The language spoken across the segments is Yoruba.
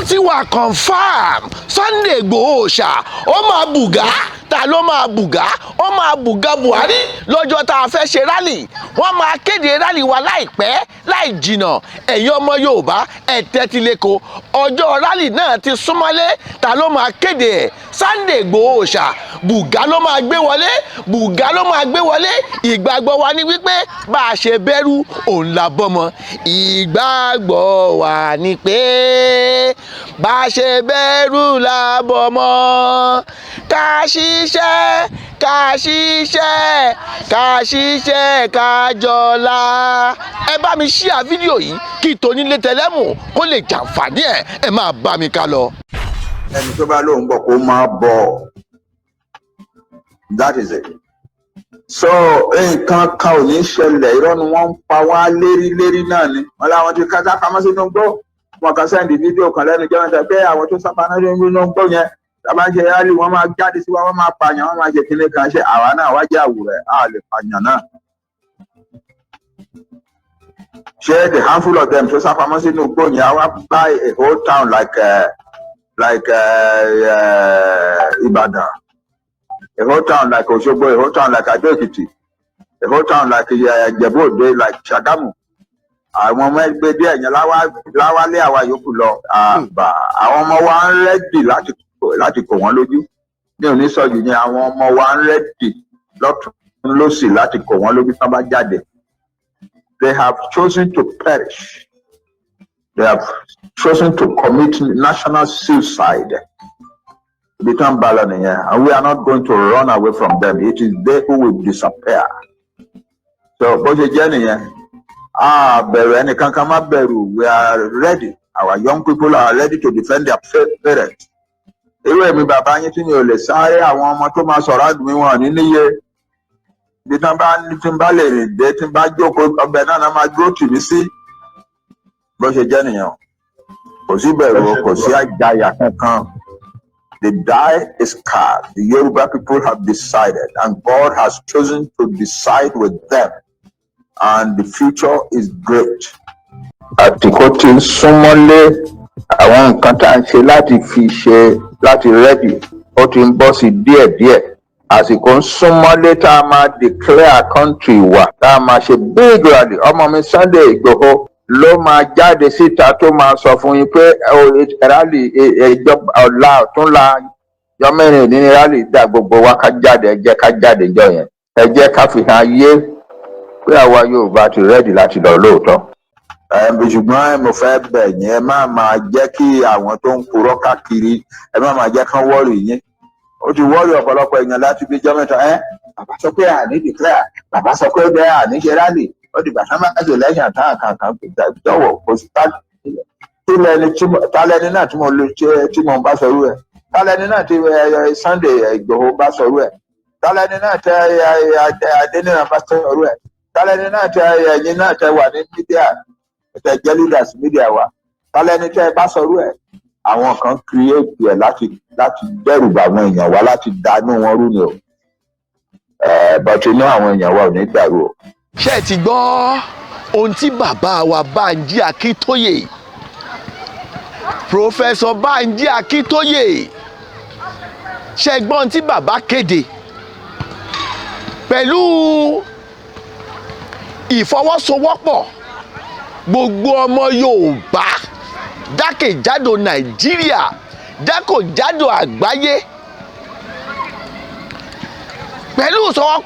ti wà confam Sunday Igboho ṣá ó máa bùgá ta ló máa bùgá ó máa bùgá Buhari lọ́jọ́ tá a fẹ́ ṣe rálì wọ́n máa kéde rálì wa láìpẹ́ láì jìnà ẹ̀yin ọmọ Yorùbá ẹ tẹ́tí lẹ́kọ̀ọ́ ọjọ́ rálì náà ti súnmọ́lé ta ló máa kéde ẹ̀ Sunday Igboho ṣá bùgá ló máa gbé wọlé bùgá ló máa gbé wọlé ìgbàgbọ́ wa ni wípé bá a ṣe bẹ̀rù òun la bọ́mọ ìgbàgbọ́ wa ni pé bá a ṣe bẹ̀rù la bọ́mọ ká ṣiṣẹ́ ká ṣiṣẹ́ ká ṣiṣẹ́ ká jọlá. Ẹ bá mi ṣíà fídíò yìí kí tonílé tẹlẹ́mù kó lè jàǹfààní ẹ máa bá mi ká lọ. Ẹni tó bá lóun bọ̀ kó máa bọ̀, that is it. So nǹkan kan ò ní ṣẹlẹ̀, irọ́ ni wọ́n ń pa wá lérí náà ni wọ́n láwọn ti kájá pamọ́ sínú gbó. Wọn kan sẹ́ndì fídíò kan lẹ́nu jẹ́ wọn pé àwọn tó sábà nínú gbó yẹn tábà ń ṣe rálì wọ́n máa jáde sí wa wọ́n máa pààyàn wọ́n máa ṣe kíní kan ṣe àwa náà wá jẹ́ àwùrẹ́ a lè pààyàn náà. Ṣé the handful of them tó sápamọ́ sínú gbó yẹn á wá buy a whole town like Ibadan, a whole town like Osogbo, a whole town like Ado-Ekiti, a whole town like Ijebu-Ode, like Ṣàgámù. Àwọn ọmọ ẹgbẹ́ díẹ̀ yẹn láwálé àwa yòókù lọ. Àwọn ọmọ wa ń rẹ́dì láti kò wọ́n lójú. Ní onísọ̀jù ni àwọn ọmọ wa ń rẹ́dì lọ́tún lósì láti kò wọ́n lójú tán bá jáde. They have chosen to perish. They have chosen to commit national suicide. Become balance, and we are not going to run away from them. It is they who will disappear. So, we are ready. Our young people are ready to defend their parents. Irú mi bàbá yín tí mi ò lè sáré àwọn ọmọ tó máa sọ̀rọ̀ àdùnmí wọn ní níye. Bí tí n bá lè rìn dé tí n bá jókòó ọbẹ̀ náà máa dúró tì mí sí. Bó ṣe jẹ́ nìyẹn. Kò sí bẹ̀rù, kò sí àjàyà kankan. The die is cast. The Yoruba people have decided, and God has chosen to decide with them. And the future is great. Àtìkó ti súnmọ́lé àwọn nǹkan tá à ń ṣe láti fi ṣe láti rẹ́dì ó ti ń bọ́ sí díẹ̀díẹ̀. Àsìkò ń súnmọ́lé tá a máa declare country wa tá a máa ṣe big rally. Ọmọ mi Sunday Igboho ló máa jáde síta tó máa sọ fún yín pé rally ìjọba ọ̀la ọ̀túnla yọmẹ́rin ní rally dá gbogbo wa ká jáde ẹ jẹ́ ká jáde jọ yẹn ẹ jẹ́ ká fi hàn ayé pé àwa Yorùbá ti rẹ́dì láti lọ lóòótọ́. Ṣùgbọ́n mo fẹ́ bẹ̀ yín ẹ má máa jẹ́ kí àwọn tó ń purọ́ káàkiri ẹ má máa jẹ́ kán wọ́ọ̀rì yín. Ó ti wọ́ọ̀rì ọ̀pọ̀lọpọ̀ èèyàn láti fi jọ́ mẹ́ta bàbá sọ pé àní declare bàbá sọ pé bẹ́ẹ̀ àní ṣe rally ó di bàtà máa ṣe lẹ́yìn àtàwọn kankan jọ̀wọ́ kò sí tálẹ́ni náà tí mo bá sọrú ẹ̀ tálẹ́ni náà tí Sunday Igboho bá sọrú ẹ̀ tálẹ́ni náà tẹ Adéníran bá sọrú ẹ̀ tálẹ́ni náà tẹ ẹ̀yin náà tẹ wà ní mídíà tẹ jẹ́ leaders mídíà wa tálẹ́ni tẹ bá sọrú ẹ̀ àwọn kan create ẹ̀ láti dẹ́rù bá àwọn èèyàn wa láti dànù wọn rú ni o bọ́tí inú àwọn èèyàn wa ò ní dàrú o. Ṣé ẹ ti gbọ́ ohun tí bàbá wa Banji Akintoye Professor Banji Akintoye ṣe gbọ́ ohun tí bàbá kéde pẹ̀lú ìfọwọ́sowọ́pọ̀ gbogbo ọmọ Yorùbá jákèjádò Nàìjíríà jákèjádò àgbáyé pẹ̀lú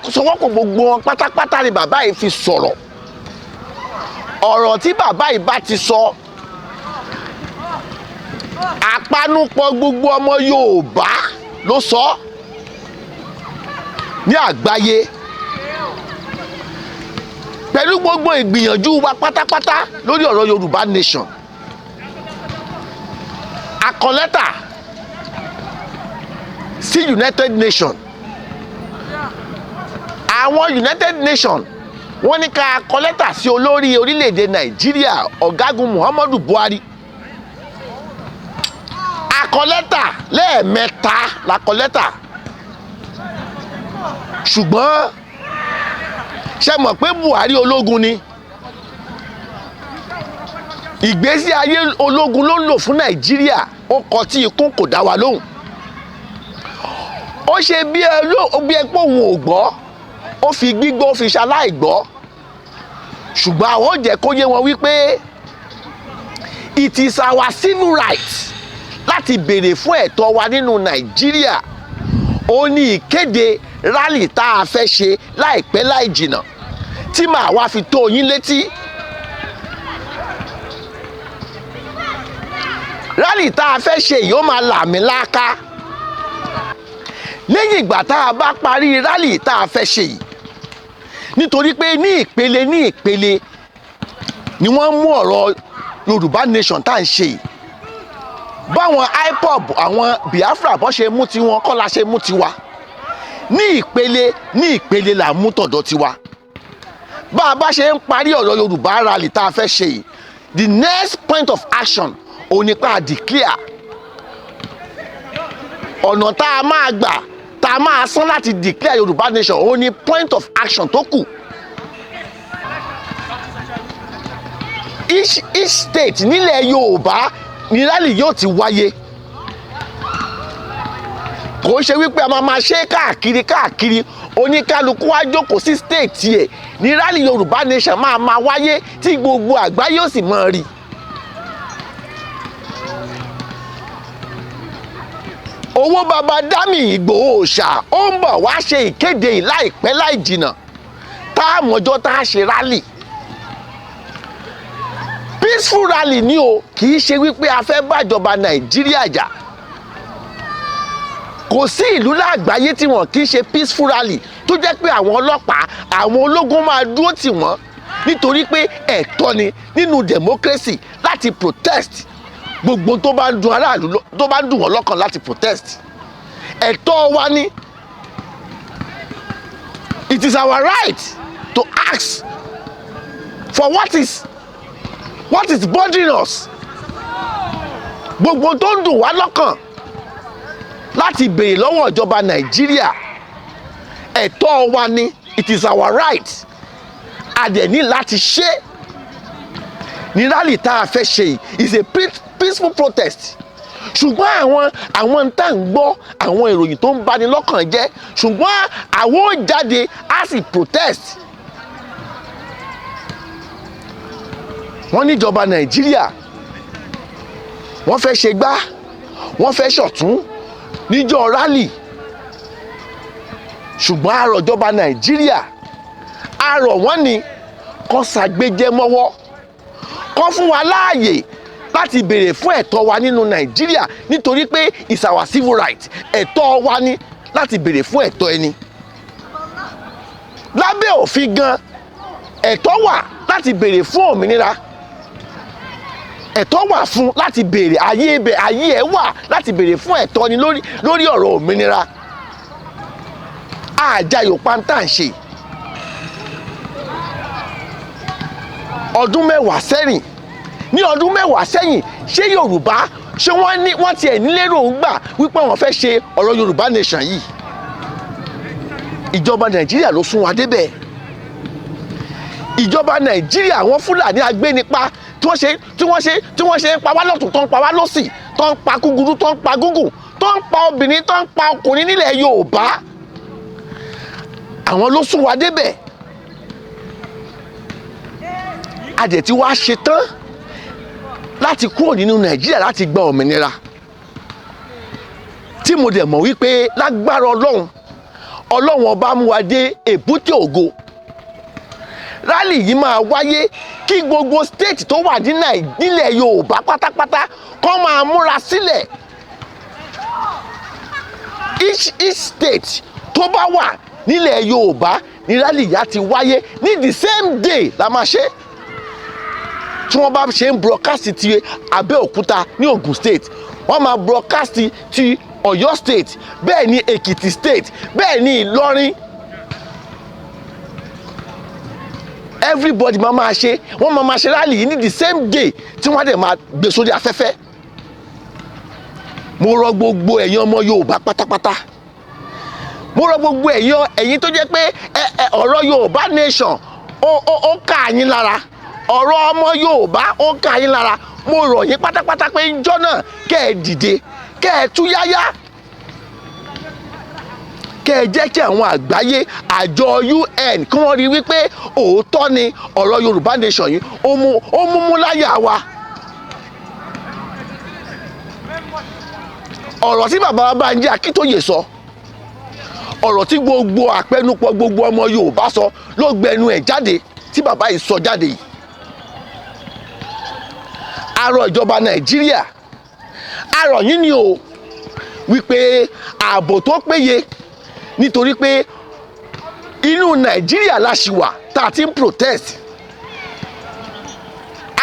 ìsọwọ́pọ̀ gbogbo wọn pátápátá ni bàbá yìí fi sọ̀rọ̀ ọ̀rọ̀ tí bàbá yìí bá ti sọ àpanupọ̀ gbogbo ọmọ Yorùbá ló sọ ní àgbáyé pẹ̀lú gbogbo ìgbìyànjú wa pátápátá lórí ọ̀rọ̀ Yorùbá nation a kọ lẹ́tà sí United Nations. Àwọn United Nations wọ́n ní ká kọ lẹ́tà sí olórí orílẹ̀-èdè Nàìjíríà ọ̀gágun Muhammadu Buhari. A kọ lẹ́tà lẹ́ẹ̀mẹ́ta la kọ lẹ́tà. Ṣùgbọ́n ṣe mọ̀ pé Buhari ológun ni. ìgbésí ayé ológun ló ń lò fún Nàìjíríà, ó kọtí ikún kò dá wa lóhùn. Ó ṣe bí ẹ pé òun ò gbọ́, ó fi gbígbọ́, ó fi ṣaláì gbọ́. Ṣùgbọ́n àwọn ò jẹ́ kó yé wọn wípé it is our civil right láti béèrè fún ẹ̀tọ́ wa nínú Nàìjíríà. Ó ní ìkéde rally tá a fẹ́ ṣe láìpẹ́ láì jìnnà tí màá wá fi tó yín létí. Rally tá a fẹ́ ṣe yìí ó máa làmìlaka. Lẹ́yìn ìgbà tá a bá parí rally tá a fẹ́ ṣe yìí, nítorí pé ní ìpele ni wọ́n mú ọ̀rọ̀ Yorùbá nation tá à ń ṣe yìí. Báwọn IPOB, àwọn Biafra bọ́ ṣe mú tiwọn kọ́ la ṣe mú tiwa. Ní ìpele là mú tọ̀dọ̀ tiwa. Bá a bá ṣe ń parí ọ̀rọ̀ Yorùbá rally tá a fẹ́ ṣe yìí, the next point of action ó ní pa declare ọ̀nà tá a máa gbà tá a máa san láti declare Yorùbá nation. Ó ní point of action tó kù. Each state nílẹ̀ Yorùbá ní rally yóò ti wáyé. Kò ṣe wípé a máa ṣe káàkiri oníkálukú wá jókòó sí state tiẹ̀. Ní rally Yorùbá nation máa wáyé tí gbogbo àgbáyé ó sì máa rí. Owó baba Dami Ìgbòho Òòṣà ó ń bọ̀ wá ṣe ìkéde yìí láìpẹ́ láì jìnnà tá a mọjọ́ tá a ṣe rally. Peaceful rally ni o, kì í ṣe wípé a fẹ́ bájọba Nàìjíríà jà. Kò sí ìlú lágbàáyé tí wọn kì í ṣe peaceful rally tó jẹ́ pé àwọn ọlọ́pàá, àwọn ológun máa dúró tì wọ́n nítorí pé ẹ̀tọ́ ni nínú democracy láti protest. Gbogbo tó bá ń dùn aráàlú, tó bá ń dùn wọ́n lọ́kàn láti protest. Ẹ̀tọ́ wa ni. It is our right to ask for what is bothering us. Gbogbo tó ń dùn wá lọ́kàn láti béèrè lọ́wọ́ ìjọba Nàìjíríà. Ẹ̀tọ́ wa ni. It is our right. A dẹ̀ ní láti ṣe. Ní rally tá a fẹ́ ṣe is a peaceful protest. Ṣùgbọ́n àwọn tá ń gbọ́ àwọn ìròyìn tó ń bani lọ́kàn jẹ́. Ṣùgbọ́n àwọn ò jáde á sì protest. Wọ́n níjọba Nàìjíríà wọ́n fẹ́ ṣe gbá, wọ́n fẹ́ ṣọ̀tún níjọ́ rally. Ṣùgbọ́n àrọ̀jọba Nàìjíríà, àrọ̀ wọ́n ní kó ṣàgbéjẹ́ mọ́wọ́, kó fún wa láàyè láti béèrè fún ẹ̀tọ́ wa nínú Nàìjíríà nítorí pé it's our civil right. Ẹ̀tọ́ wa ni láti béèrè fún ẹ̀tọ́ ẹni. Lábẹ́ òfin gan, ẹ̀tọ́ wà láti béèrè fún òmìnira. Ẹ̀tọ́ wà fún láti béèrè, ayé ẹ̀ wà láti béèrè fún ẹ̀tọ́ ni lórí ọ̀rọ̀ òmìnira. Àjàyò pantá ń ṣe. Ọdún mẹ́wàá sẹ́yìn, ní ọdún mẹ́wàá sẹ́yìn, ṣé Yorùbá ṣé wọ́n tiẹ̀ nílérò ń gbà wípé wọ́n fẹ́ ṣe ọ̀rọ̀ Yorùbá nation yìí? Ìjọba Nàìjíríà ló sún wa débẹ̀. Ìjọba Nàìjíríà, àwọn Fúlàní agbénipa tí wọ́n ṣe ń pa wá lọ́tún, tó ń pa wá lọ́sì, tó ń pa kúgurú, tó ń pa gúngùn, tó ń pa obìnrin, tó ń pa ọkùnrin nílẹ̀ Yorùbá. Àwọn ló sún wa débẹ̀. A dẹ̀ ti wá ṣe tán láti kúrò nínú Nàìjíríà láti gba òmìnira. Tí mo dẹ̀ mọ̀ wípé lágbára Ọlọ́run ọba mú wa dé èbúté ògo. Rally yìí máa wáyé kí gbogbo state tó wà nílẹ̀ Yorùbá pátápátá kó máa múra sílẹ̀. Each state tó bá wà nílẹ̀ Yorùbá ní rally yìí á ti wáyé ní the same day la máa ṣe. Tí wọ́n bá ṣe ń broadcast ti Abẹ́òkúta ní Ògùn state, wọ́n máa broadcast ti Ọ̀yọ́ state, bẹ́ẹ̀ ni Èkìtì state, bẹ́ẹ̀ ni Ìlọrin. Everybody máa ṣe, wọ́n máa ṣe rally yìí ní the same day tí wọ́n á dẹ̀ máa gbé sórí afẹ́fẹ́. Mo rọ gbogbo ẹ̀yin ọmọ Yorùbá pátápátá. Mo rọ gbogbo ẹ̀yin tó jẹ́ pé ọ̀rọ̀ Yorùbá nation ó ká yín lára, ọ̀rọ̀ ọmọ Yorùbá ó ń ká yín lára, mo rọ̀ yín pátápátá pé ńjọ́ náà kẹ́ ẹ dìde, kẹ́ ẹ túyáyá, kẹ́ ẹ jẹ́ kí àwọn àgbáyé àjọ UN kí wọ́n rí wípé òótọ́ ni ọ̀rọ̀ Yorùbá nation yìí ó múmú láyà wa. ọ̀rọ̀ tí bàbá wa Banji Akintoye sọ, ọ̀rọ̀ tí gbogbo àpẹnupọ̀ gbogbo ọmọ Yorùbá sọ ló gbẹnu ẹ̀ jáde, tí bàbá yìí sọ jáde yìí. A rọ̀ ìjọba Nàìjíríà, a rọ̀ yín ni o wípé ààbò tó péye, nítorí pé inú Nàìjíríà la ṣì wà tá a ti ń protest.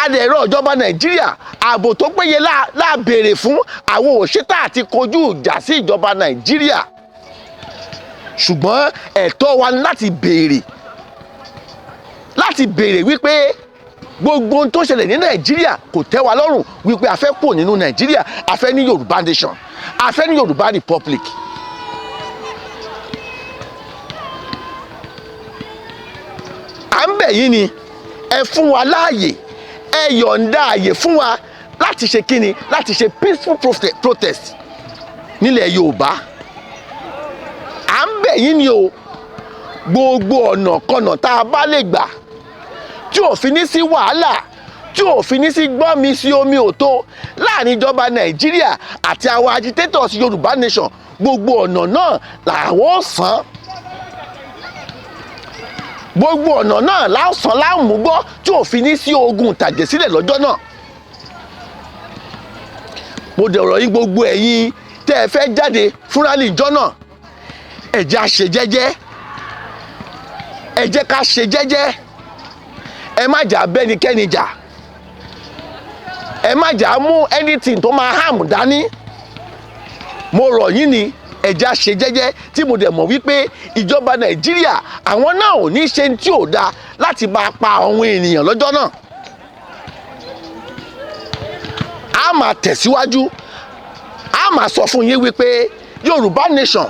A dẹ̀ rọ̀ ìjọba Nàìjíríà, ààbò tó péye la béèrè fún àwọn òṣètà àti kojú ìjà sí ìjọba Nàìjíríà. Ṣùgbọ́n ẹ̀tọ́ wa ni láti béèrè wípé gbogbo ohun tó ṣẹlẹ̀ ní Nàìjíríà kò tẹ́ wa lọ́rùn, wípé a fẹ́ kúrò nínú Nàìjíríà, a fẹ́ ní Yorùbá nation, a fẹ́ ní Yorùbá republic. À ń bẹ̀ yín ni ẹ fún wa láàyè, ẹ yọ̀ǹda àyè fún wa láti ṣe kíni, láti ṣe peaceful protest nílẹ̀ Yorùbá. À ń bẹ̀ yín ni o, gbogbo ọ̀nà kọ̀nà tá a bá lè gbà tí ò fi ní sí wàhálà, tí ò fi ní sí gbọ́n mi sí omi òtó láàrin ìjọba Nàìjíríà àti àwọn agitators Yorùbá nation, gbogbo ọ̀nà náà làwọn sàn, gbogbo ọ̀nà náà láòsàn láàmúgbọ́ tí ò fi ní sí ogun tàjẹ̀ sílẹ̀ lọ́jọ́ náà. Mo dẹ̀rọ̀ yín gbogbo ẹ̀yin tẹ́ ẹ fẹ́ jáde fúnra lè jọ́ náà, ẹ jẹ́ á ṣe jẹ́jẹ́, ẹ jẹ́ ká ṣe jẹ́jẹ́, ẹ má jà bẹ́nikẹ́ni jà, ẹ má jà mú anything tó máa harm dání. Mo rọ̀ yín ni ẹ jẹ́ á ṣe jẹ́jẹ́, tí mo dẹ̀ mọ̀ wípé ìjọba Nàìjíríà àwọn náà ò ní ṣe tí ò dáa láti máa pa àwọn ènìyàn lọ́jọ́ náà. A máa tẹ̀síwájú, a máa sọ fún yín wípé Yorùbá nation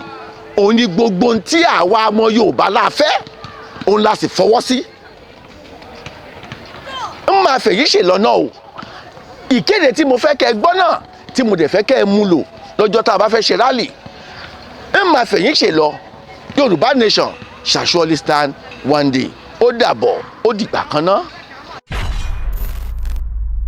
òun ni gbogbo ohun tí àwa ọmọ Yorùbá la fẹ́, òun la sì fọwọ́ sí. Ń máa fèyí ṣe lọ́nà o. Ìkéde tí mo fẹ́ kẹ́ gbọ́ náà, tí mo dẹ̀ fẹ́ kẹ́ mú lò lọ́jọ́ tá a bá fẹ́ ṣe rally, ń máa fèyí ṣe lọ. Yorùbá nation shall surely stand one day. Ó dàbọ̀, ó dìgbà kan náà.